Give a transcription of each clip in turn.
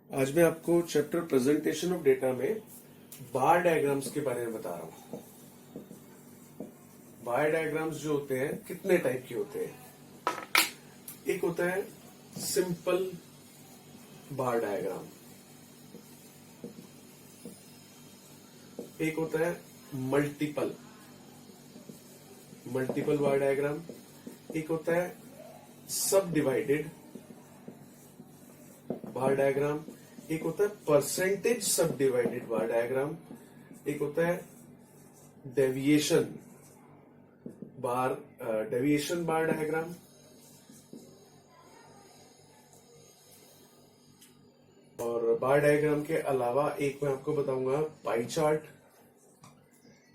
आज मैं आपको चैप्टर प्रेजेंटेशन ऑफ डेटा में बार डायग्राम्स के बारे में बता रहा हूं। बार डायग्राम्स जो होते हैं कितने टाइप के होते हैं। एक होता है सिंपल बार डायग्राम, एक होता है मल्टीपल बार डायग्राम, एक होता है सब डिवाइडेड बार डायग्राम, एक होता है परसेंटेज सब डिवाइडेड बार डायग्राम, एक होता है डेविएशन बार डायग्राम, और बार डायग्राम के अलावा एक मैं आपको बताऊंगा पाई चार्ट,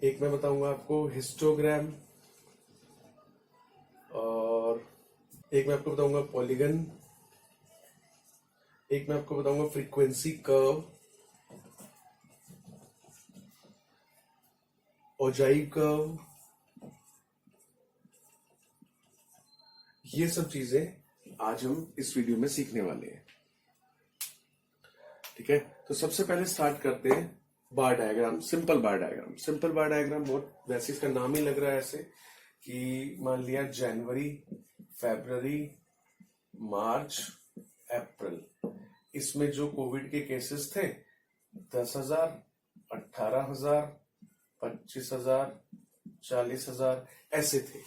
एक मैं बताऊंगा आपको हिस्टोग्राम, और एक मैं आपको बताऊंगा पॉलीगन, एक मैं आपको बताऊंगा फ्रीक्वेंसी कर्व, ओजाइव कर्व। ये सब चीजें आज हम इस वीडियो में सीखने वाले हैं। ठीक है, तो सबसे पहले स्टार्ट करते हैं bar diagram, simple bar diagram. Simple bar diagram बहुत, वैसे इसका नाम ही लग रहा है ऐसे कि मान लिया जनवरी, फरवरी, मार्च, अप्रैल, इसमें जो कोविड के केसेस थे 10,000, 18,000, 25,000, 40,000 ऐसे थे।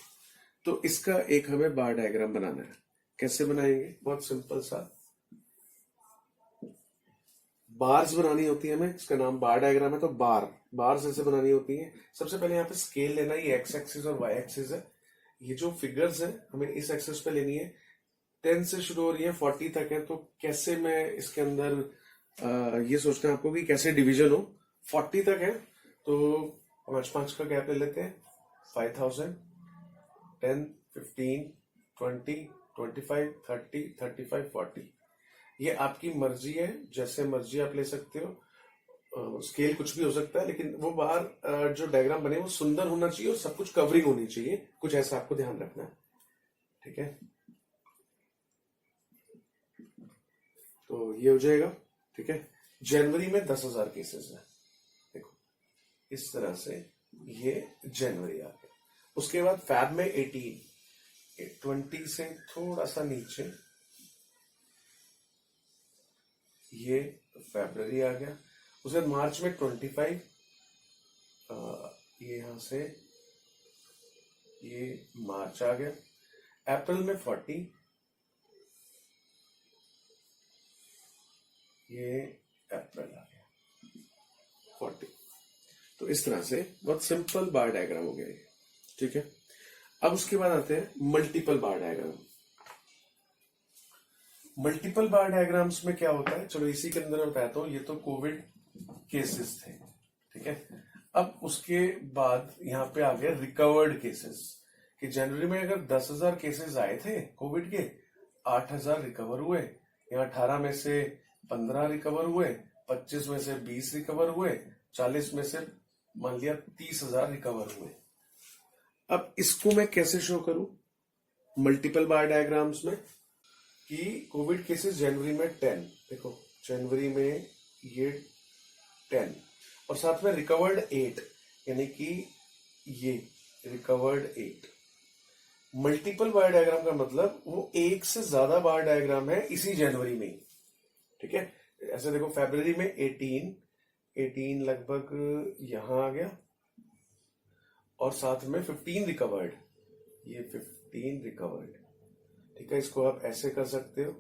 तो इसका एक हमें बार डायग्राम बनाना है। कैसे बनाएंगे? बहुत सिंपल सा, बार्स बनानी होती है हमें। इसका नाम बार डायग्राम है तो बार्स ऐसे बनानी होती है। सबसे पहले यहाँ पे स्केल लेना, ये एक्स एक्सिस और वाई एक्सिस है। ये जो फिगर्स है हमें इस एक्सिस पे लेनी है। 10 से शुरू हो रही है 40 तक है, तो कैसे मैं इसके अंदर ये सोचना है आपको कि कैसे डिवीजन हो। 40 तक है तो 5-5 का गैप ले लेते हैं। 5,000, 10, 15, 20, 25, 30, 35, 40। ये आपकी मर्जी है, जैसे मर्जी आप ले सकते हो। स्केल कुछ भी हो सकता है, लेकिन वो बाहर जो डायग्राम बने वो सुंदर होना चाहिए और सब कुछ कवरिंग होनी चाहिए। कुछ ऐसा आपको ध्यान रखना है। ठीक है, तो ये हो जाएगा। ठीक है, जनवरी में 10,000 केसेस है। देखो इस तरह से ये जनवरी आ गया। उसके बाद फैब में 18, 20 से थोड़ा सा नीचे ये फरवरी आ गया। उसके बाद मार्च में 25, ये यहां से ये मार्च आ गया। अप्रैल में 40, ये अप्रैल आ गया 40। तो इस तरह से बहुत सिंपल बार डायग्राम हो गया ये। ठीक है, अब उसके बाद आते हैं मल्टीपल बार डायग्राम। मल्टीपल बार डायग्राम्स में क्या होता है, चलो इसी के अंदर बताता हूं। ये तो कोविड केसेस थे। ठीक है, अब उसके बाद यहाँ पे आ गया रिकवर्ड केसेस, कि जनवरी में अगर 10,000 केसेस आए थे कोविड के, 8,000 रिकवर हुए। यहाँ 18 में से 15 रिकवर हुए, 25 में से 20 रिकवर हुए, 40 में से मान लिया 30,000 रिकवर हुए। अब इसको मैं कैसे शो करूं मल्टीपल बार डायग्राम्स में, कि कोविड केसेस जनवरी में 10, देखो जनवरी में ये 10, और साथ में रिकवर्ड 8, यानी कि ये रिकवर्ड 8। मल्टीपल बार डायग्राम का मतलब वो एक से ज्यादा बार डायग्राम है इसी जनवरी में ही। ठीक है, ऐसे देखो फरवरी में 18 लगभग यहां आ गया, और साथ में 15 रिकवर्ड, ये 15 रिकवर्ड। ठीक है, इसको आप ऐसे कर सकते हो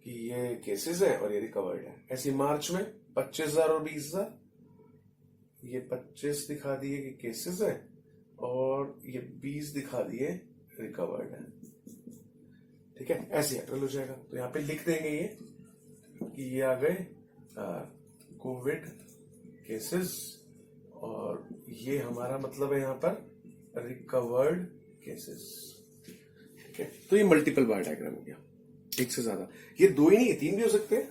कि ये केसेस है और ये रिकवर्ड है। ऐसे मार्च में 25,000 और 20,000, ये 25 दिखा दिए कि केसेस है और ये 20 दिखा दिए रिकवर्ड है। ठीक है, ऐसे अप्रैल हो जाएगा। तो यहाँ पे लिख देंगे ये कि ये आ गए कोविड केसेस, और ये हमारा मतलब है यहाँ पर रिकवर्ड केसेस। ठीक है, तो ये मल्टीपल बार डायग्राम हो गया, एक से ज्यादा। ये 2 ही नहीं है, 3 भी हो सकते हैं।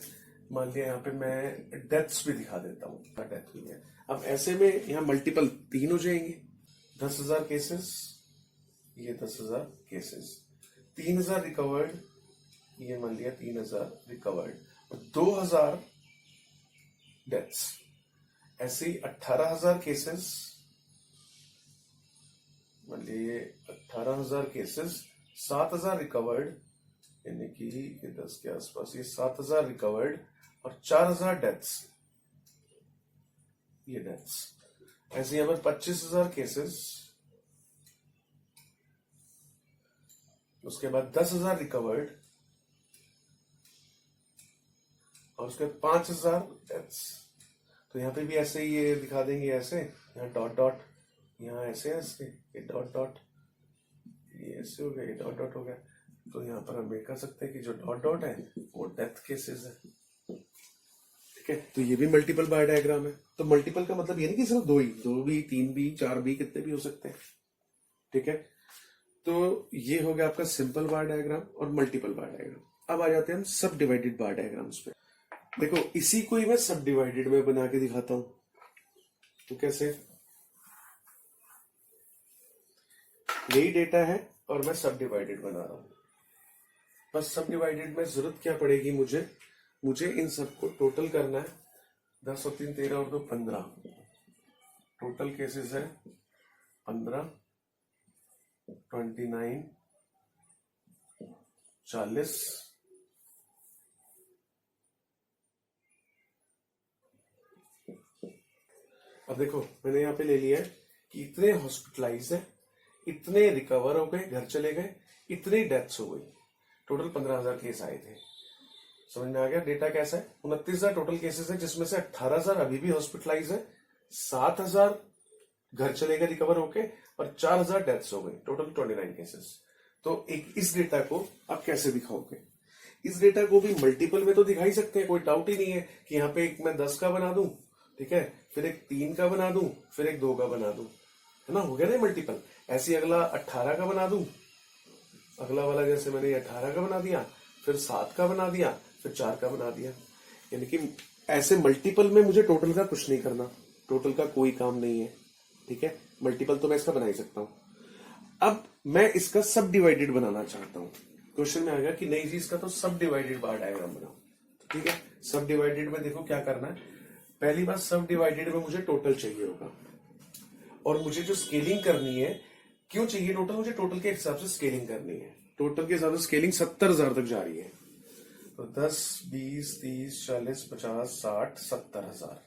मान लिया यहाँ पे मैं डेथ्स भी दिखा देता हूँ, डेथ हुई है। अब ऐसे में यहाँ मल्टीपल 3 हो जाएंगे। 10,000 केसेस, ये 10,000 केसेस, 3,000 रिकवर्ड, ये मान लिया 3000 रिकवर्ड और 2000 डेथ्स। ऐसे ही 18,000 केसेस, मान लीजिए 18,000 केसेस, 7,000 रिकवर्ड, यानी कि ये 10 के आसपास, ये 7,000 रिकवर्ड और 4,000 डेथ्स, ये डेथ्स। ऐसे यहां पर 25,000 केसेस, उसके बाद 10,000 रिकवर्ड और उसके बाद 5,000 डेथ्स। तो यहाँ पे भी ऐसे ही ये दिखा देंगे, ऐसे यहाँ डॉट डॉट, यहाँ ऐसे ऐसे, ये डॉट डॉट, ये ऐसे हो गया, ये डॉट डॉट हो गया। तो यहाँ पर हम ये कर सकते हैं कि जो डॉट डॉट है वो डेथ केसेस है, ठीक है। तो ये भी मल्टीपल बार डायग्राम है। तो मल्टीपल का मतलब ये नहीं कि सिर्फ दो भी, तीन भी, चार भी, कितने भी हो सकते हैं, ठीक है। तो ये हो गया आपका सिंपल बार डायग्राम और मल्टीपल बार डायग्राम। अब आ जाते हैं हम सब डिवाइडेड बार डायग्राम्स पे। देखो इसी को ही मैं सब डिवाइडेड में बना के दिखाता हूं। तो कैसे, यही डेटा है और मैं सब डिवाइडेड बना रहा हूं। बस सब डिवाइडेड में जरूरत क्या पड़ेगी, मुझे इन सबको टोटल करना है। 10 और 3 13 और 2 15, टोटल केसेस है 15, 29, 40, अब देखो मैंने यहाँ पे ले लिया है कि इतने हॉस्पिटलाइज है, इतने रिकवर हो गए, घर चले गए, इतनी डेथ्स हो गई। टोटल 15,000 केस आए थे। समझ में आ गया डेटा कैसा है। 29,000 टोटल केसेस है, जिसमें से 18,000 अभी भी हॉस्पिटलाइज है, 7,000 घर चले गए रिकवर होके और 4,000 डेथ्स हो गई। Total 29 cases. तो एक इस डेटा को आप कैसे दिखाओगे? इस डेटा को भी मल्टीपल में तो दिखा ही सकते हैं, कोई डाउट ही नहीं है कि यहाँ पे एक मैं 10 का बना दूं, ठीक है, फिर एक 3 का बना दूं, फिर एक 2 का बना दूं, है ना, हो गया ना मल्टीपल। ऐसे अगला 18 का बना दूं, अगला वाला जैसे मैंने 18 का बना दिया, फिर 7 का बना दिया, फिर 4 का बना दिया। यानी कि ऐसे मल्टीपल में मुझे टोटल का कुछ नहीं करना, टोटल का कोई काम नहीं है, ठीक है। मल्टीपल तो मैं इसका बना ही सकता हूं। अब मैं इसका सब डिवाइडेड बनाना चाहता हूं। क्वेश्चन में आएगा कि नहीं जी इसका तो सब डिवाइडेड बार डायग्राम बनाओ, ठीक है। सब डिवाइडेड में देखो क्या करना है। पहली बात, सब डिवाइडेड में मुझे टोटल चाहिए होगा और मुझे जो स्केलिंग करनी है, क्यों चाहिए टोटल? मुझे टोटल के हिसाब से स्केलिंग करनी है। टोटल के हिसाब से स्केलिंग 70,000 तक जा रही है। तो 10, 20, 30, 40, 50, 60, 70,000,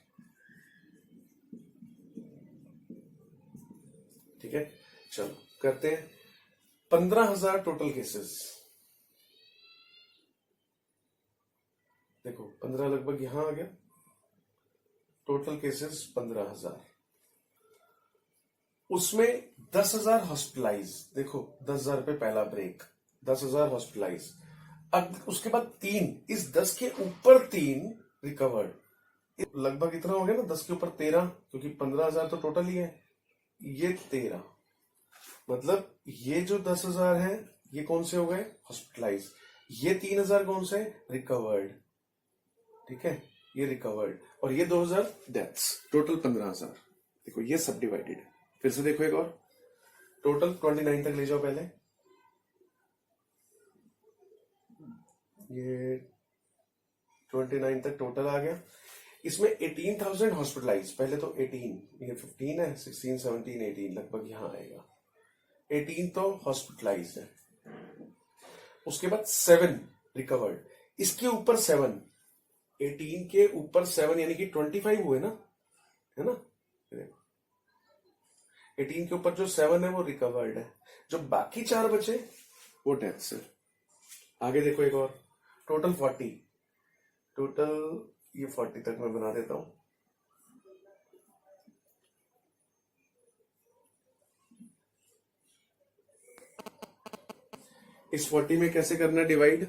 ठीक है। चलो करते हैं 15,000 टोटल केसेस। देखो 15 लगभग यहां आ गया। टोटल केसेस 15,000, उसमें 10,000 हॉस्पिटलाइज। देखो 10,000 पे पहला ब्रेक, 10,000 हॉस्पिटलाइज। अब उसके बाद 3, इस 10 के ऊपर 3 रिकवर्ड, लगभग इतना हो गया ना। 10 के ऊपर 13, क्योंकि 15,000 तो टोटल ही है, ये 13, मतलब ये जो 10,000 है ये कौन से हो गए? हॉस्पिटलाइज। ये 3,000 कौन से? रिकवर्ड, ठीक है, ये रिकवर्ड। और ये 2,000 डेथ्स। टोटल 15,000। देखो ये सब डिवाइडेड। फिर से देखो एक और, टोटल 29 तक ले जाओ पहले। ये 29 तक टोटल आ गया। इसमें 18,000 हॉस्पिटलाइज। पहले तो 18, ये 15 है, 16, 17, 18 लगभग यहां आएगा। 18 तो हॉस्पिटलाइज है। उसके बाद 7 रिकवर्ड, इसके ऊपर 7, 18 के ऊपर 7 यानी कि 25 हुए ना, है ना। 18 के ऊपर जो 7 है वो रिकवर्ड है। जो बाकी 4 बचे वो डेथ्स है। आगे देखो एक और, टोटल 40। टोटल ये 40 तक मैं बना देता हूं। इस 40 में कैसे करना डिवाइड?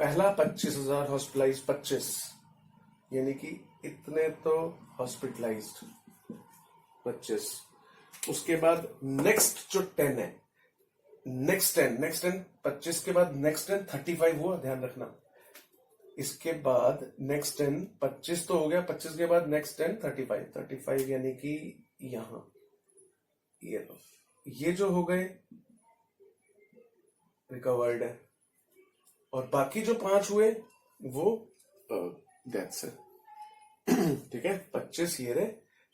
पहला 25,000 हॉस्पिटलाइज, 25 यानी कि इतने तो हॉस्पिटलाइज्ड 25। उसके बाद नेक्स्ट जो 10 है, नेक्स्ट 10 25 के बाद नेक्स्ट 10 35 हुआ, ध्यान रखना। इसके बाद नेक्स्ट 10 25 तो हो गया, 25 के बाद नेक्स्ट 10 35 यानी कि यहां ये जो हो गए रिकवर्ड है। और बाकी जो 5 हुए वो डेथ्स है। ठीक है, 25 ये रहे,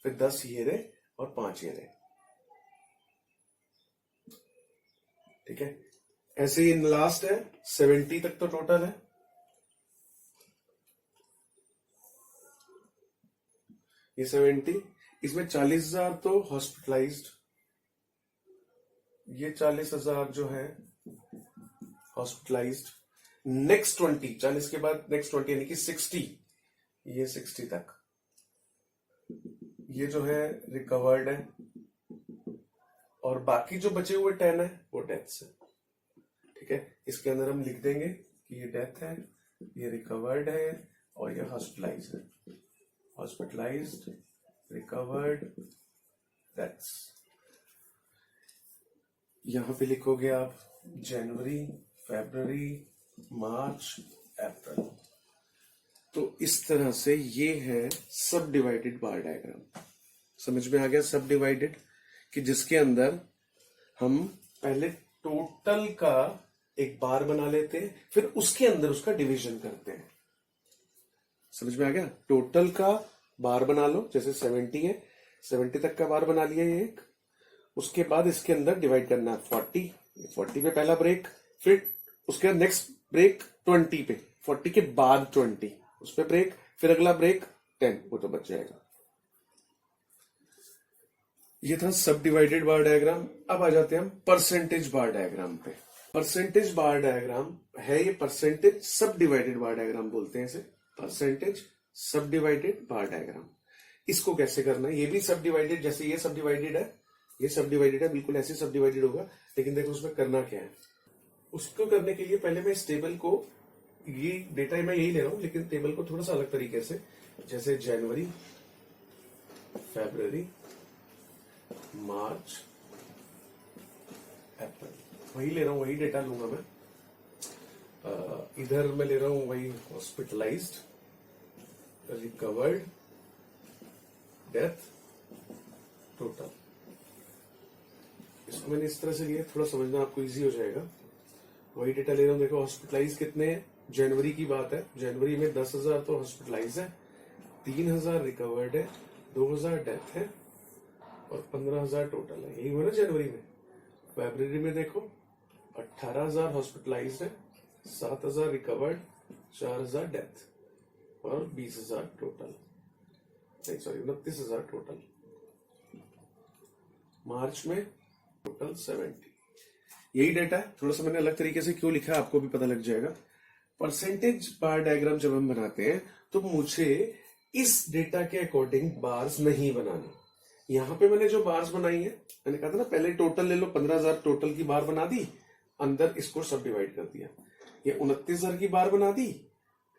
फिर 10 ये रहे और 5 ये रहे। ठीक है, ऐसे ही लास्ट है 70 तक तो टोटल है। ये 70, इसमें 40,000 तो हॉस्पिटलाइज्ड, ये 40,000 जो है हॉस्पिटलाइज्ड। नेक्स्ट 20, 40 के बाद नेक्स्ट 20 यानी कि 60, ये 60 तक, ये जो है रिकवर्ड है। और बाकी जो बचे हुए 10 है वो डेथ्स है। ठीक है, इसके अंदर हम लिख देंगे कि ये डेथ है, ये रिकवर्ड है और ये हॉस्पिटलाइज्ड है। Hospitalised, recovered, deaths. यहां पे लिखोगे आप जनवरी, फरवरी, मार्च, अप्रैल। तो इस तरह से ये है सब डिवाइडेड बार डायग्राम। समझ में आ गया सब डिवाइडेड, कि जिसके अंदर हम पहले टोटल का एक बार बना लेते हैं, फिर उसके अंदर उसका डिवीजन करते हैं। समझ में आ गया, टोटल का बार बना लो, जैसे 70 है, 70 तक का बार बना लिया ये एक, उसके बाद इसके अंदर डिवाइड करना है 40 पे पहला ब्रेक, फिर उसके बाद नेक्स्ट ब्रेक 20 पे, 40 के बाद 20 उस पे ब्रेक, फिर अगला ब्रेक 10, वो तो बच जाएगा। ये था सब डिवाइडेड बार डायग्राम। अब आ जाते हैं हम परसेंटेज बार डायग्राम पे। परसेंटेज बार डायग्राम है ये, परसेंटेज सब डिवाइडेड बार डायग्राम बोलते हैं इसे, परसेंटेज सब डिवाइडेड बार डायग्राम। इसको कैसे करना है, ये भी सब डिवाइडेड, जैसे ये सब डिवाइडेड है, ये सब डिवाइडेड है, बिल्कुल ऐसे सब डिवाइडेड होगा, लेकिन देखो उसमें करना क्या है। उसको करने के लिए पहले मैं इस टेबल को, ये डेटा मैं यही ले रहा हूं, लेकिन टेबल को थोड़ा सा अलग तरीके से, जैसे जनवरी, फरवरी, मार्च, अप्रैल, वही ले रहा हूं, वही डेटा लूंगा मैं। इधर मैं ले रहा हूं वही हॉस्पिटलाइज्ड, रिकवर्ड, डेथ, टोटल। इसको मैंने इस तरह से लिया, थोड़ा समझना आपको इजी हो जाएगा। वही डेटा ले रहा हूं। देखो हॉस्पिटलाइज कितने हैं, जनवरी की बात है, जनवरी में 10,000 तो हॉस्पिटलाइज है, 3,000 रिकवर्ड है, 2,000 डेथ है और 15,000 टोटल है। यही हुआ ना जनवरी में। फरवरी में देखो 18,000 हॉस्पिटलाइज है, 7,000 रिकवर्ड, 4,000 डेथ और 20,000 टोटल, नहीं सॉरी 29,000 टोटल। मार्च में टोटल 70। यही डाटा है, थोड़ा सा मैंने अलग तरीके से क्यों लिखा है आपको भी पता लग जाएगा। परसेंटेज बार डायग्राम जब हम बनाते हैं तो मुझे इस डेटा के अकॉर्डिंग बार्स नहीं बनाने। यहां पे मैंने जो बार्स बनाई है, मैंने कहा था ना पहले टोटल ले लो, 15,000 टोटल की बार बना दी, अंदर इसको सब डिवाइड कर दिया। ये 29,000 की बार बना दी,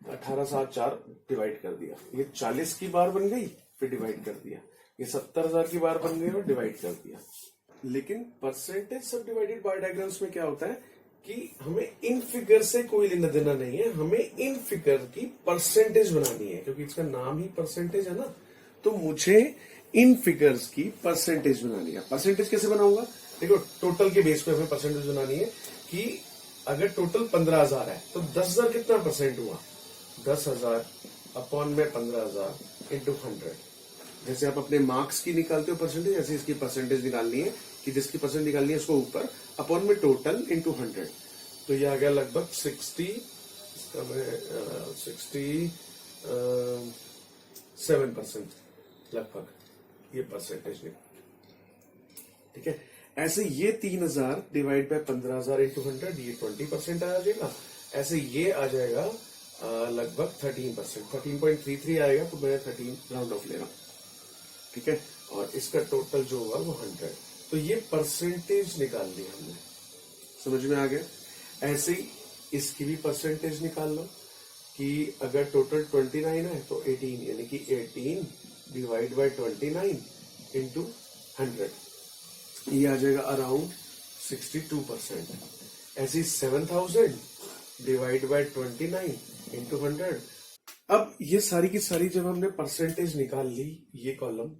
18,704 डिवाइड कर दिया। ये 40 की बार बन गई, फिर डिवाइड कर दिया। ये 70,000 की बार बन गई और डिवाइड कर दिया। लेकिन परसेंटेज सब डिवाइडेड बार डायग्राम्स में क्या होता है कि हमें इन फिगर से कोई लेना देना नहीं है, हमें इन फिगर की परसेंटेज बनानी है, क्योंकि इसका नाम ही परसेंटेज है ना। तो मुझे इन फिगर्स की परसेंटेज बनानी है। परसेंटेज कैसे बनाऊंगा, देखो टोटल के बेस पे हमें परसेंटेज बनानी है कि अगर टोटल 15,000 है तो 10,000 कितना परसेंट हुआ, 10,000 अपॉन में 15,000 इंटू 100। जैसे आप अपने मार्क्स की निकालते हो परसेंटेज, ऐसे इसकी परसेंटेज निकालनी है कि जिसकी परसेंट निकालनी है उसको ऊपर अपॉन में टोटल इंटू 100। तो ये आ गया लगभग 60, इसका मैं 67% लगभग ये परसेंटेज निकाल। ठीक है, ऐसे ये 3,000 डिवाइड बाय 15,000 इंटू 100, ये 20% आ जाएगा। ऐसे ये आ जाएगा लगभग 13%, 13.33 आएगा, तो मैं 13 राउंड ऑफ ले रहा हूं। ठीक है, और इसका टोटल जो होगा वो 100। तो ये परसेंटेज निकाल ली हमने, समझ में आ गया। ऐसे ही इसकी भी परसेंटेज निकाल लो कि अगर टोटल 29 है तो 18, यानी कि 18 डिवाइड बाय 29 इंटू 100, ये आ जाएगा अराउंड 62%। ऐसे ही 7,000 डिवाइड बाय 29 इंटू 100। अब ये सारी की सारी जब हमने परसेंटेज निकाल ली, ये कॉलम,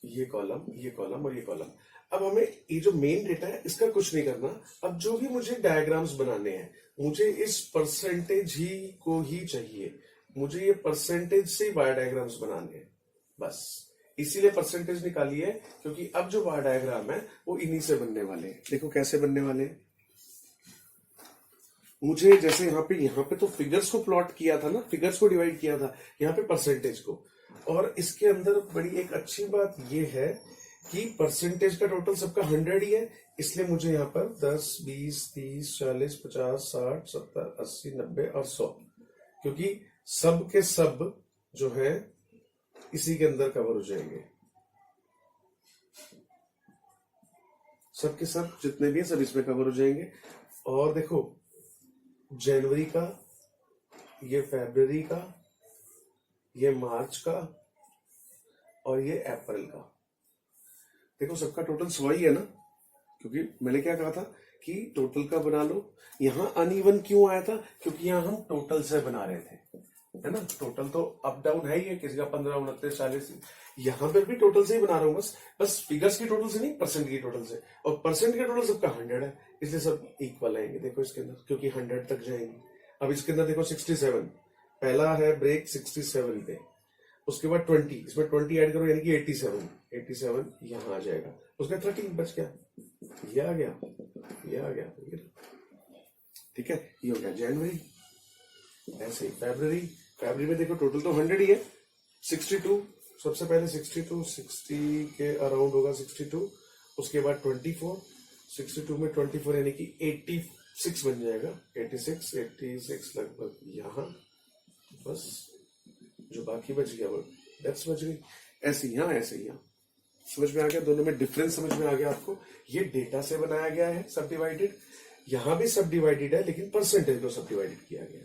ये कॉलम, ये कॉलम और ये कॉलम, अब हमें ये जो मेन डेटा है इसका कुछ नहीं करना। अब जो भी मुझे डायग्राम्स बनाने हैं, मुझे इस परसेंटेज ही को ही चाहिए, मुझे ये परसेंटेज से बार डायग्राम्स बनाने हैं बस। इसीलिए परसेंटेज निकाली है, क्योंकि अब जो बार डायग्राम है वो इन्हीं से बनने वाले हैं। देखो कैसे बनने वाले हैं। मुझे जैसे यहाँ पे तो फिगर्स को प्लॉट किया था ना, फिगर्स को डिवाइड किया था, यहाँ पे परसेंटेज को। और इसके अंदर बड़ी एक अच्छी बात ये है कि परसेंटेज का टोटल सबका 100 ही है, इसलिए मुझे यहाँ पर 10, 20, 30, 40, 50, 60, 70, 80, 90 और 100, क्योंकि सब के सब जो है इसी के अंदर कवर हो जाएंगे। सब के सब जितने भी हैं सब इसमें कवर हो जाएंगे। और देखो जनवरी का, ये फरवरी का, ये मार्च का और ये अप्रैल का। देखो सबका टोटल 100 ही है ना, क्योंकि मैंने क्या कहा था कि टोटल का बना लो। यहां अनइवन क्यों आया था? क्योंकि यहां हम टोटल से बना रहे थे, है ना। टोटल तो अप डाउन है ही है, किसी का 15, 29, 40। यहां पर भी टोटल से ही बना रहा हूं, बस फिगर्स की टोटल से नहीं, परसेंट की टोटल से। और परसेंट के टोटल सबका 100 है, इसलिए सब इक्वल आएंगे। देखो इसके अंदर, क्योंकि 100 तक जाएंगे। अब इसके अंदर देखो 67, पहला है ब्रेक 67 पे, उसके बाद 20, इसमें 20 ऐड करो यानी कि 87 यहां आ जाएगा। उसका 13 बच गया, ये आ गया, ये आ गया, ठीक है। ये हो गया जनवरी। ऐसे ही फरवरी में देखो टोटल तो 100 ही है। 62 सबसे पहले 60 के अराउंड होगा 62, उसके बाद 24, 62 में 24 यानी कि 86 बन जाएगा। 86 लगभग यहां, बस जो बाकी बच गया वो डेट्स बच गई। ऐसे यहाँ समझ में आ गया, दोनों में डिफरेंस समझ में आ गया आपको। ये डेटा से बनाया गया है सब डिवाइडेड, यहां भी सब डिवाइडेड है, लेकिन परसेंटेज को सब डिवाइडेड किया गया।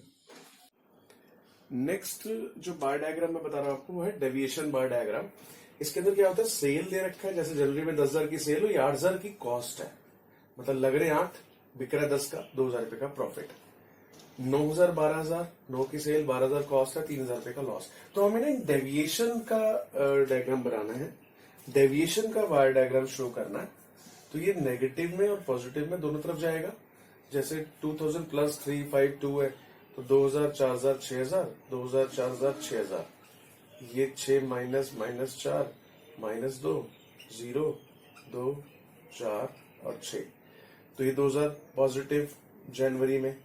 नेक्स्ट जो बार डायग्राम मैं बता रहा हूं आपको वो है डेविएशन बार डायग्राम। इसके अंदर क्या होता है, सेल दे रखा है, जैसे जनवरी में 10,000 की सेल हो, या 8,000 की कॉस्ट है, मतलब लग रहे 8, बिक रहा 10 का, 2,000 रुपए का प्रॉफिट। 9,000, 12,000, 9 की सेल, 12,000 कॉस्ट है, 3,000 रुपए का लॉस। तो हमें ना डेविएशन का डायग्राम बनाना है, डेविएशन का बार डायग्राम शो करना है। तो ये नेगेटिव में और पॉजिटिव में दोनों तरफ जाएगा। जैसे 2000 प्लस 3, 5, 2 है, तो 2,000, 4,000, 6,000, 2,000, 4,000, 6,000, ये 6 माइनस 4 माइनस 2, 0, 2, 4 और 6। तो ये 2,000 पॉजिटिव जनवरी में।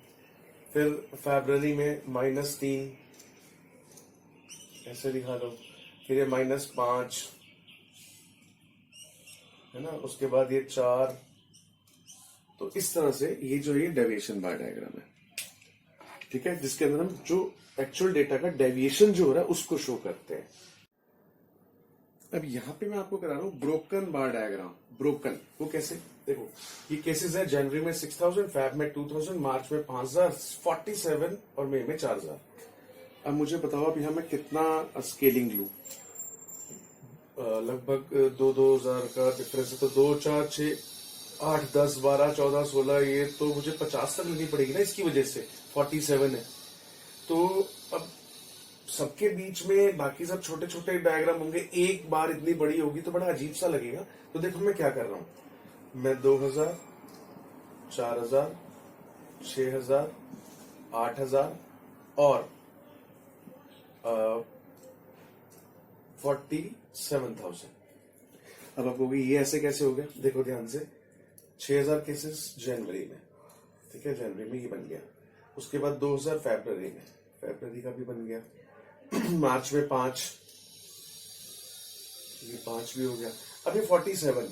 फिर फरवरी में -3 ऐसे दिखा दो, फिर ये -5 है ना, उसके बाद ये 4। तो इस तरह से ये जो ये डेविएशन बार डायग्राम है, ठीक है, जिसके अंदर हम जो एक्चुअल डेटा का डेविएशन जो हो रहा है उसको शो करते हैं। अब यहां पे मैं आपको करा रहा हूं ब्रोकन बार डायग्राम। ब्रोकन वो कैसे, देखो ये केसेस है, जनवरी में 6,000, फेब में 2,000, मार्च में 5,000, 47 और मई में 4,000। अब मुझे बताओ अब यहां मैं कितना स्केलिंग लू, लगभग 2,000 का डिफरेंस है, तो 2, 4, 6, 8, 10, 12, 14, 16, ये तो मुझे 50 तक लेनी पड़ेगी ना, इसकी वजह से 47 है। तो अब सबके बीच में बाकी सब छोटे छोटे डायग्राम होंगे, एक बार इतनी बड़ी होगी तो बड़ा अजीब सा लगेगा। तो देखो मैं क्या कर रहा हूं, मैं 2,000, 4,000, 6,000, 8,000 और 47,000। अब आप कहोगे ये ऐसे कैसे हो गया, देखो ध्यान से, 6,000 केसेस जनवरी में, ठीक है, जनवरी में ये बन गया। उसके बाद 2,000 फरवरी में, फरवरी का भी बन गया। मार्च में 5, ये 5 भी हो गया। अब ये 47,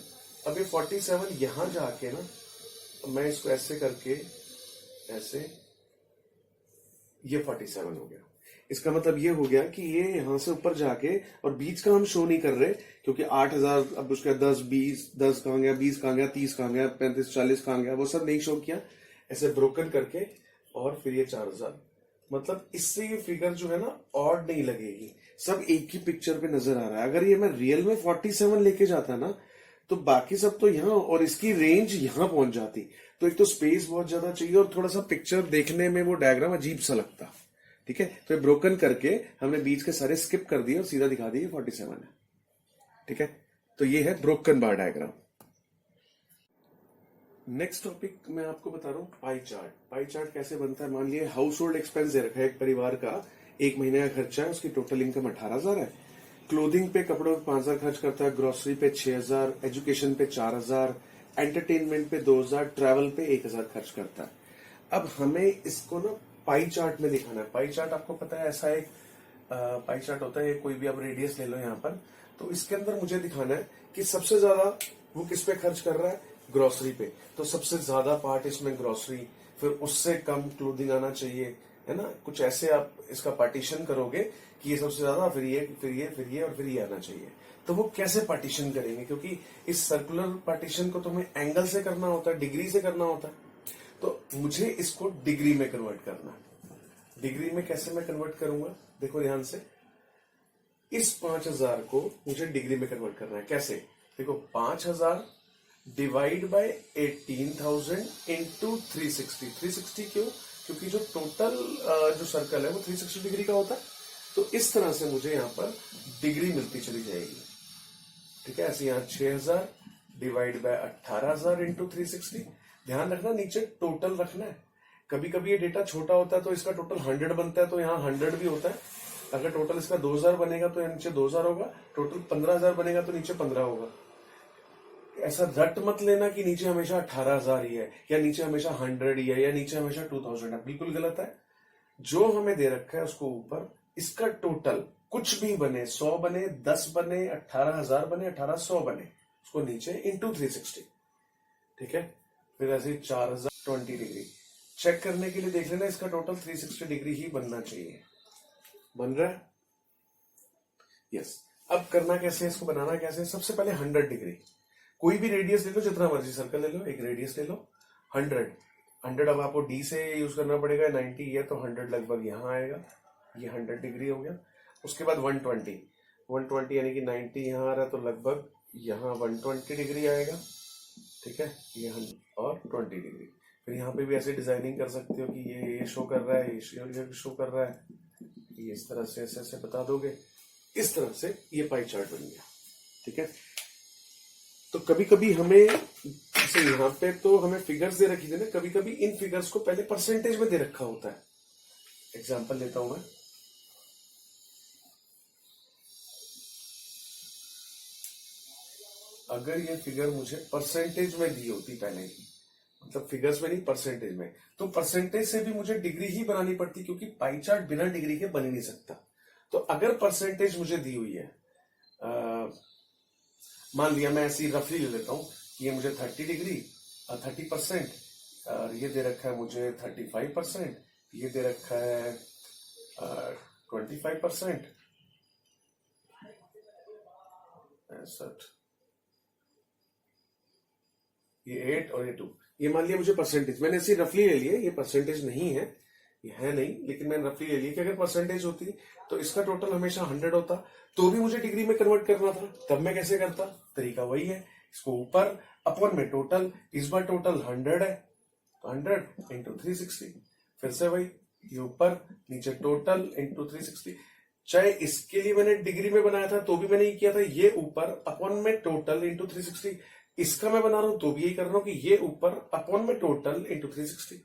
अब ये 47 यहां जाके ना, मैं इसको ऐसे करके ऐसे, ये 47 हो गया। इसका मतलब ये हो गया कि ये यहां से ऊपर जाके, और बीच का हम शो नहीं कर रहे क्योंकि 8,000, अब उसका 10, 20, 10 कहां गया, 20 कहां गया, 30 कहां गया, 35, 40 कहां गया, वो सब नहीं शो किया। ऐसे ब्रोकन करके, और फिर ये 4,000, मतलब इससे ये फिगर जो है ना ऑड नहीं लगेगी, सब एक ही पिक्चर पे नजर आ रहा है। अगर ये मैं रियल में 47 लेके जाता ना, तो बाकी सब तो यहाँ, और इसकी रेंज यहाँ पहुंच जाती। तो एक तो स्पेस बहुत ज्यादा चाहिए, और थोड़ा सा पिक्चर देखने में वो डायग्राम अजीब सा लगता, ठीक है। तो ब्रोकन करके हमने बीच के सारे स्किप कर दिए और सीधा दिखा दिए 47 है, ठीक है। तो ये है ब्रोकन बार डायग्राम। नेक्स्ट टॉपिक मैं आपको बता रहा हूँ पाई चार्ट। पाई चार्ट कैसे बनता है? मान लिया हाउस होल्ड एक्सपेंस दे रखा है एक परिवार का, एक महीने का खर्चा है, उसकी टोटल इनकम 18,000 है। क्लोथिंग पे, कपड़ों पे 5,000 खर्च करता है, ग्रोसरी पे 6,000, एजुकेशन पे 4,000, एंटरटेनमेंट पे 2,000, ट्रैवल पे 1,000 खर्च करता है। अब हमें इसको ना पाई चार्ट में दिखाना है। पाई चार्ट आपको पता है ऐसा एक पाई चार्ट होता है, कोई भी आप रेडियस ले लो यहाँ पर, तो इसके अंदर मुझे दिखाना है कि सबसे ज्यादा वो किस पे खर्च कर रहा है, ग्रोसरी पे। तो सबसे ज्यादा पार्ट इसमें ग्रोसरी, फिर उससे कम क्लोथिंग आना चाहिए, है ना। कुछ ऐसे आप इसका पार्टीशन करोगे कि ये सबसे ज्यादा, फिर ये, फिर ये, फिर ये और फिर ये आना चाहिए। तो वो कैसे पार्टीशन करेंगे, क्योंकि इस सर्कुलर पार्टीशन को तो हमें एंगल से करना होता है, डिग्री से करना होता है। तो मुझे इसको डिग्री में कन्वर्ट करना है। डिग्री में कैसे मैं कन्वर्ट करूंगा, देखो ध्यान से। इस 5,000 को मुझे डिग्री में कन्वर्ट करना है। कैसे? देखो, 5,000 डिवाइड बाय 18,000 इंटू 360। 360 क्यों? क्योंकि जो टोटल जो सर्कल है वो 360 डिग्री का होता है। तो इस तरह से मुझे यहां पर डिग्री मिलती चली जाएगी। ठीक है, ऐसे यहां 6,000 डिवाइड बाय 18,000 इंटू 360। ध्यान रखना नीचे टोटल रखना है। कभी कभी ये डेटा छोटा होता है तो इसका टोटल 100 बनता है, तो यहाँ 100 भी होता है। अगर टोटल इसका 2,000 बनेगा तो नीचे 2,000 होगा, टोटल 15,000 बनेगा तो नीचे 15 होगा। ऐसा रट मत लेना कि नीचे हमेशा 18,000 ही है, या नीचे हमेशा 100 ही है, या नीचे हमेशा 2,000 है। बिल्कुल गलत है। जो हमें दे रखा है उसको ऊपर, इसका टोटल कुछ भी बने, 100 बने, 10 बने, 18,000 बने, 18,100 बने, उसको नीचे इंटू 360। ठीक है, फिर ऐसे 4,020 डिग्री चेक करने के लिए देख लेना, इसका टोटल 360 डिग्री ही बनना चाहिए। बन रहा है? यस। अब करना कैसे है, इसको बनाना कैसे? सबसे पहले 100 डिग्री, कोई भी रेडियस ले लो, जितना मर्जी सर्कल ले लो, एक रेडियस ले लो। 100 अब आपको डी से यूज करना पड़ेगा, 90 है तो 100 लगभग यहां आएगा, ये 100 डिग्री हो गया। उसके बाद 120 यानी कि 90 यहां आ रहा है तो लगभग यहां 120 डिग्री आएगा। ठीक है, ये 100 और 20 डिग्री। फिर यहाँ पे भी ऐसे डिजाइनिंग कर सकते हो कि ये शो कर रहा है, ये शो कर रहा है, ये इस तरह से ऐसे बता दोगे। इस तरह से ये पाई चार्ट बन गया। ठीक है, तो कभी कभी हमें, जैसे यहाँ पे तो हमें फिगर्स दे रखी थी ना, कभी कभी इन फिगर्स को पहले परसेंटेज में दे रखा होता है। एग्जाम्पल लेता हूं मैं। अगर ये फिगर मुझे परसेंटेज में दी होती पहले ही, मतलब फिगर्स में नहीं, परसेंटेज में, तो परसेंटेज से भी मुझे डिग्री ही बनानी पड़ती, क्योंकि पाई चार्ट बिना डिग्री के बन ही नहीं सकता। तो अगर परसेंटेज मुझे दी हुई है, मान लिया मैं ऐसी रफली ले लेता हूं कि ये मुझे 30 डिग्री 30%, और ये दे रखा है मुझे 35%, ये दे रखा है 25%, 65, ये 8 और ये 2। ये मान लिया मुझे परसेंटेज, मैंने ऐसी रफली ले लिया, ये परसेंटेज नहीं है, ये है नहीं, लेकिन मैंने रफली ले लिया कि अगर परसेंटेज होती तो इसका टोटल हमेशा 100 होता, तो भी मुझे डिग्री में कन्वर्ट करना था। तब मैं कैसे करता? तरीका वही है, इसको ऊपर अपॉन में टोटल, इस बार टोटल 100 है तो 100 इंटू 360, फिर से वही, ये ऊपर नीचे टोटल इंटू 360। चाहे इसके लिए मैंने डिग्री में बनाया था तो भी मैंने ये किया था, ये ऊपर अपॉन में टोटल इंटू 360। इसका मैं बना रहा हूं तो भी यही कर रहा हूं कि ये ऊपर अपॉन में टोटल इंटू 360।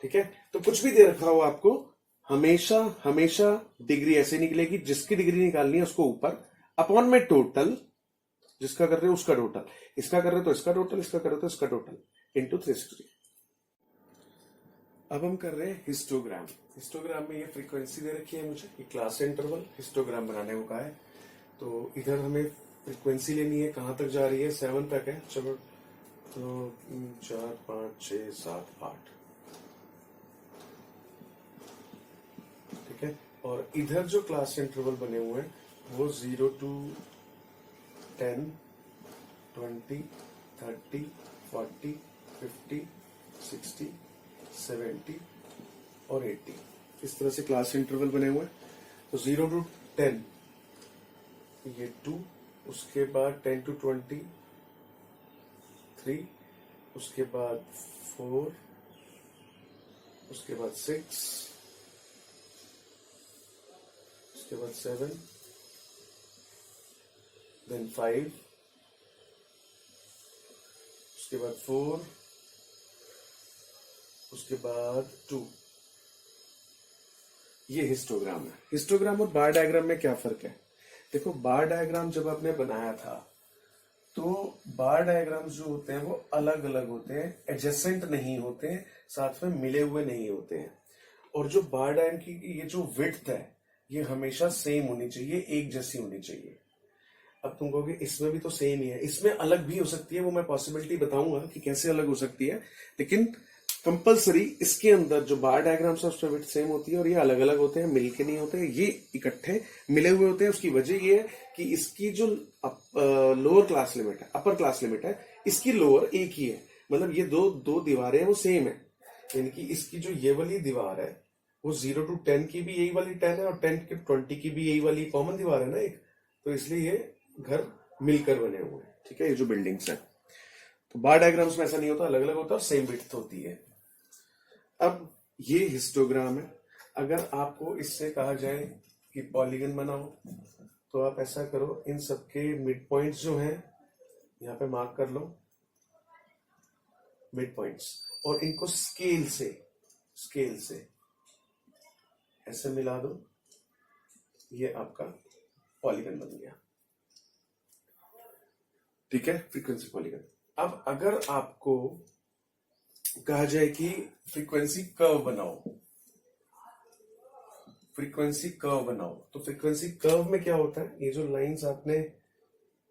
ठीक है, तो कुछ भी दे रखा हो आपको, हमेशा हमेशा डिग्री ऐसे निकलेगी, जिसकी डिग्री निकालनी है उसको ऊपर अपॉन में टोटल, जिसका कर रहे हो उसका टोटल, इसका कर रहे हो तो इसका टोटल, इसका कर रहे हो तो इसका टोटल इंटू 360। अब हम कर रहे हैं हिस्टोग्राम। हिस्टोग्राम में ये फ्रीक्वेंसी दे रखी है मुझे, ये क्लास इंटरवल, हिस्टोग्राम बनाने को कहा है। तो इधर हमें फ्रीक्वेंसी लेनी है, कहां तक जा रही है? 7 तक है। चलो, तो 3 4 5 6 7 8। ठीक है, और इधर जो क्लास इंटरवल बने हुए हैं वो 0 to 10, 20, 30, 40, 50, 60, 70 और 80, इस तरह से क्लास इंटरवल बने हुए हैं। तो 0 to 10 ये 2, उसके बाद 10 to 20 3, उसके बाद 4, उसके बाद 6, उसके बाद 7, देन 5, उसके बाद 4, उसके बाद 2। ये हिस्टोग्राम है। हिस्टोग्राम और बार डायग्राम में क्या फर्क है? देखो, बार डायग्राम जब आपने बनाया था तो बार डायग्राम्स जो होते हैं वो अलग अलग होते हैं, एडजेसेंट नहीं होते हैं, साथ में मिले हुए नहीं होते हैं। और जो बार डायग्राम की ये जो विड्थ है ये हमेशा सेम होनी चाहिए, एक जैसी होनी चाहिए। अब तुम कहोगे इसमें भी तो सेम ही है, इसमें अलग भी हो सकती है, वो मैं पॉसिबिलिटी बताऊंगा कि कैसे अलग हो सकती है, लेकिन कंपलसरी इसके अंदर जो बार डायग्राम्स है उसमें विड्थ सेम होती है और ये अलग अलग होते हैं, मिलके नहीं होते, ये इकट्ठे मिले हुए होते हैं। उसकी वजह ये है कि इसकी जो लोअर क्लास लिमिट है, अपर क्लास लिमिट है, इसकी लोअर एक ही है, मतलब ये दो दीवारें हैं वो सेम है। यानी कि इसकी जो ये वाली दीवार है वो 0 to 10 की भी यही वाली 10 है और 10 to 20 की भी यही वाली कॉमन दीवार है ना एक, तो इसलिए ये घर मिलकर बने हुए हैं। ठीक है, ये जो बिल्डिंग्स है, तो बार डायग्राम्स में ऐसा नहीं होता, अलग अलग होता है और सेम विड्थ होती है। अब ये हिस्टोग्राम है। अगर आपको इससे कहा जाए कि पॉलीगन बनाओ तो आप ऐसा करो, इन सबके मिड पॉइंट्स जो हैं यहां पे मार्क कर लो, मिड पॉइंट्स, और इनको स्केल से ऐसे मिला दो, ये आपका पॉलीगन बन गया। ठीक है, फ्रीक्वेंसी पॉलीगन। अब अगर आपको कहा जाए कि फ्रीक्वेंसी कर्व बनाओ, तो फ्रीक्वेंसी कर्व में क्या होता है, ये जो लाइंस आपने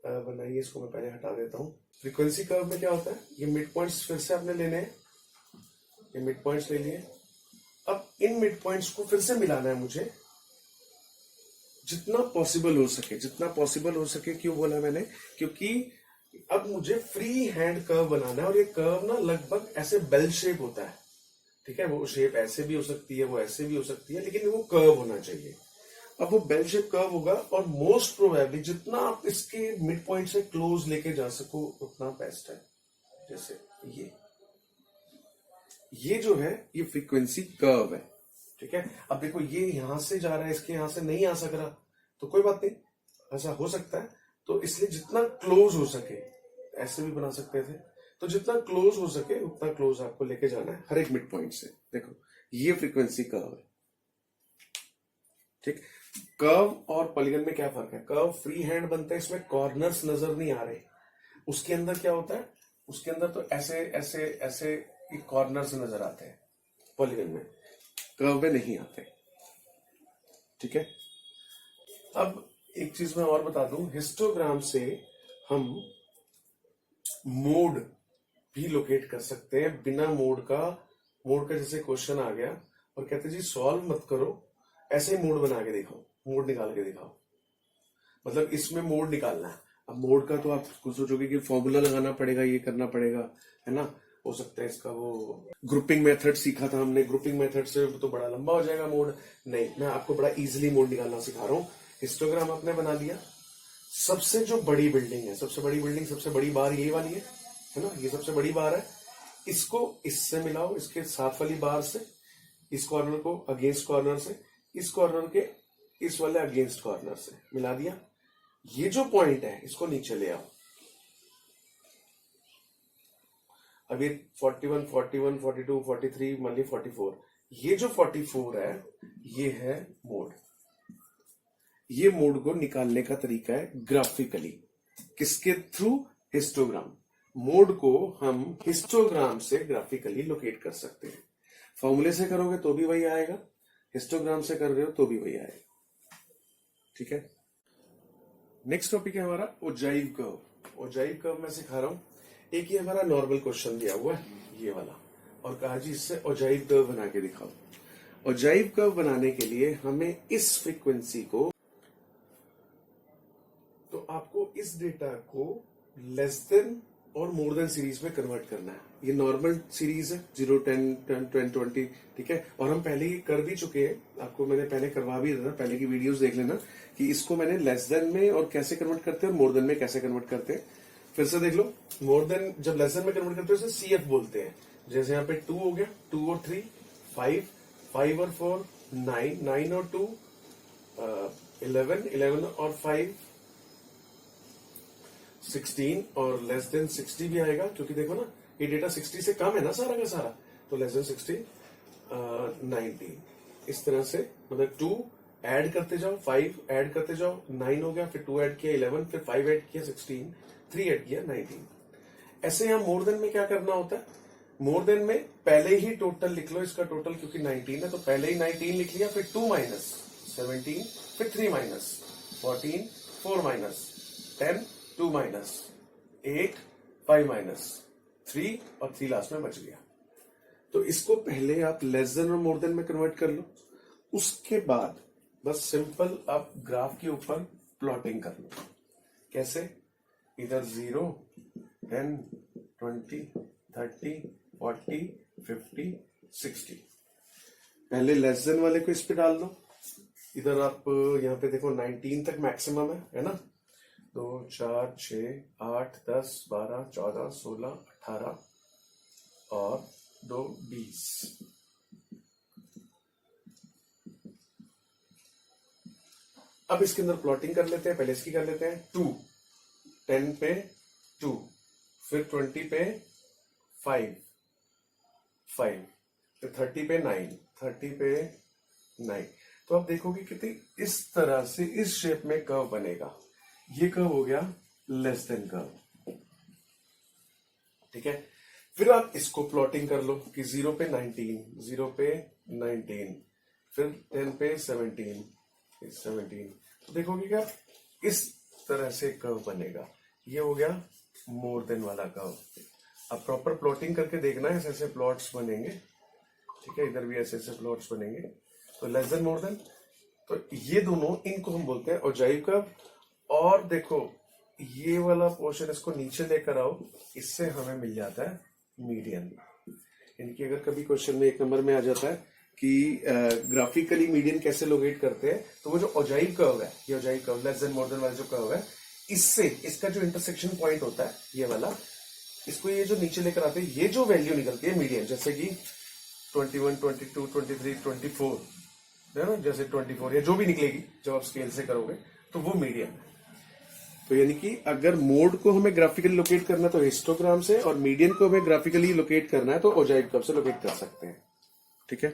बनाई है इसको मैं पहले हटा देता हूं। फ्रीक्वेंसी कर्व में क्या होता है, ये मिड पॉइंट्स फिर से आपने लेने हैं, ये मिड पॉइंट्स ले लिए। अब इन मिड पॉइंट्स को फिर से मिलाना है मुझे, जितना पॉसिबल हो सके। क्यों बोला मैंने? क्योंकि अब मुझे फ्री हैंड कर्व बनाना है और ये कर्व ना लगभग ऐसे बेल शेप होता है। ठीक है, वो शेप ऐसे भी हो सकती है, वो ऐसे भी हो सकती है, लेकिन वो कर्व होना चाहिए। अब वो बेल शेप कर्व होगा और मोस्ट प्रोबेबली जितना आप इसके मिड पॉइंट से क्लोज लेके जा सको उतना बेस्ट है। जैसे ये जो है ये फ्रीक्वेंसी कर्व है। ठीक है, अब देखो ये यहां से जा रहा है, इसके यहां से नहीं आ सक रहा, तो कोई बात नहीं, ऐसा हो सकता है। तो इसलिए जितना क्लोज हो सके, ऐसे भी बना सकते थे, तो जितना क्लोज हो सके उतना क्लोज आपको लेके जाना है हर एक मिड पॉइंट से। देखो ये फ्रीक्वेंसी कर्व है। ठीक, कर्व और पॉलीगन में क्या फर्क है? कर्व फ्री हैंड बनता है, इसमें कॉर्नर्स नजर नहीं आ रहे। उसके अंदर क्या होता है, उसके अंदर तो ऐसे ऐसे ऐसे कॉर्नर्स नजर आते हैं, पॉलीगन में, कर्व में नहीं आते। ठीक है, अब एक चीज मैं और बता दूं, हिस्टोग्राम से हम मोड भी लोकेट कर सकते हैं बिना मोड का जैसे क्वेश्चन आ गया और कहते जी सॉल्व मत करो, ऐसे ही मोड बना के दिखाओ, मोड निकाल के दिखाओ, मतलब इसमें मोड निकालना है। अब मोड का तो आप सोचोगे कि फॉर्मूला लगाना पड़ेगा, ये करना पड़ेगा, है ना, हो सकता है इसका वो ग्रुपिंग मेथड सीखा था हमने, ग्रुपिंग मेथड से तो बड़ा लंबा हो जाएगा मोड। नहीं, मैं आपको बड़ा इजीली मोड निकालना सिखा रहा हूं। हिस्टोग्राम आपने बना लिया, सबसे जो बड़ी बिल्डिंग है, सबसे बड़ी बार ये वाली है ना, ये सबसे बड़ी बार है, इसको इससे मिलाओ, इसके साथ वाली बार से, इस कॉर्नर को अगेंस्ट कॉर्नर से, इस कॉर्नर के इस वाले अगेंस्ट कॉर्नर से मिला दिया। ये जो पॉइंट है इसको नीचे ले आओ। अब ये 41, 41, 42, 43, मान ली 44, ये जो 44 है ये है मोड। ये मोड को निकालने का तरीका है ग्राफिकली, किसके थ्रू? हिस्टोग्राम। मोड को हम हिस्टोग्राम से ग्राफिकली लोकेट कर सकते हैं। फॉर्मूले से करोगे तो भी वही आएगा, हिस्टोग्राम से कर रहे हो तो भी वही आएगा। ठीक है, नेक्स्ट टॉपिक है हमारा ओजाइव कर्व। ओजाइव कर्व मैं सिखा रहा हूं। एक ये हमारा नॉर्मल क्वेश्चन दिया हुआ है, ये वाला, और कहा जी इससे ओजाइव कर्व बना के दिखाओ। ओजाइव कर्व बनाने के लिए हमें इस फ्रीक्वेंसी को, तो आपको इस डेटा को लेस देन और मोर देन सीरीज में कन्वर्ट करना है। ये नॉर्मल सीरीज है 0, 10, 10, 20, ठीक है, और हम पहले ही कर भी चुके हैं, आपको मैंने पहले करवा भी दिया था, पहले की वीडियोस देख लेना कि इसको मैंने लेस देन में और कैसे कन्वर्ट करते हैं और मोर देन में कैसे कन्वर्ट करते हैं। फिर से देख लो, मोर देन जब लेस देन में कन्वर्ट करते हैं उसे सीएफ बोलते हैं। जैसे यहाँ पे 2 हो गया, 2 और 3 5, 5 और 4 9, 9 और 2 11, 11 और 5 16 और लेस देन 60 भी आएगा, क्योंकि देखो ना ये डेटा 60 से कम है ना सारा का सारा, तो लेस देन 60 19। इस तरह से मतलब 2 ऐड करते जाओ, 5 ऐड करते जाओ, 9 हो गया, फिर 2 ऐड किया 11, फिर 5 ऐड किया 16, 3 ऐड किया 19। ऐसे यहां मोर देन में क्या करना होता है, मोर देन में पहले ही टोटल लिख लो इसका टोटल, क्योंकि 19 है तो पहले ही 19 लिख लिया, फिर 2 माइनस 17, फिर 3 माइनस 14, 4 माइनस 10, 2 माइनस 8, 5 माइनस 3 और 3 लास्ट में बच गया। तो इसको पहले आप लेस देन और मोर देन में कन्वर्ट कर लो, उसके बाद बस सिंपल आप ग्राफ के ऊपर प्लॉटिंग कर लो। कैसे, इधर 0, 10, 20, 30, 40, 50, 60। पहले लेस देन वाले को इस पे डाल दो, इधर आप यहाँ पे देखो 19 तक मैक्सिमम है ना, 2, 4, 6, 8, 10, 12, 14, 16, 18 और 2, 20। अब इसके अंदर प्लॉटिंग कर लेते हैं, पहले इसकी कर लेते हैं। 2, 10 पे 2, फिर 20 पे 5, फिर 30 पे 9, 30 पे 9। तो आप देखोगे कितनी इस तरह से इस शेप में कर्व बनेगा। ये कर्व हो गया लेस देन कर्व, ठीक है। फिर आप इसको प्लॉटिंग कर लो कि 0 पे 19, 0 पे 19, फिर 10 पे 17, 17। तो देखोगे क्या इस तरह से कर्व बनेगा। ये हो गया मोर देन वाला कर्व। अब प्रॉपर प्लॉटिंग करके देखना है, ऐसे ऐसे प्लॉट्स बनेंगे, ठीक है। इधर भी ऐसे ऐसे प्लॉट्स बनेंगे। तो लेस देन मोर देन, तो ये दोनों, इनको हम बोलते हैं औजाइव कर्व। और देखो ये वाला पोर्शन, इसको नीचे लेकर आओ, इससे हमें मिल जाता है मीडियन। यानी कि अगर कभी क्वेश्चन में 1 नंबर में आ जाता है कि ग्राफिकली मीडियन कैसे लोकेट करते हैं, तो वो जो औजाइव कर्व है, ये ogive curve less than more than वाला जो कर्व है, इससे इसका जो इंटरसेक्शन पॉइंट होता है ये वाला, इसको ये जो नीचे लेकर आते हैं, ये जो वैल्यू निकलती है मीडियन, जैसे कि 21, 22, 23, 24 है ना, जैसे 24 या जो भी निकलेगी जब आप स्केल से करोगे, तो वो मीडियन है। तो यानी कि अगर मोड को हमें ग्राफिकली लोकेट करना है तो हिस्टोग्राम से, और मीडियन को हमें ग्राफिकली लोकेट करना है तो औजाइव कर्व से लोकेट कर सकते हैं, ठीक है।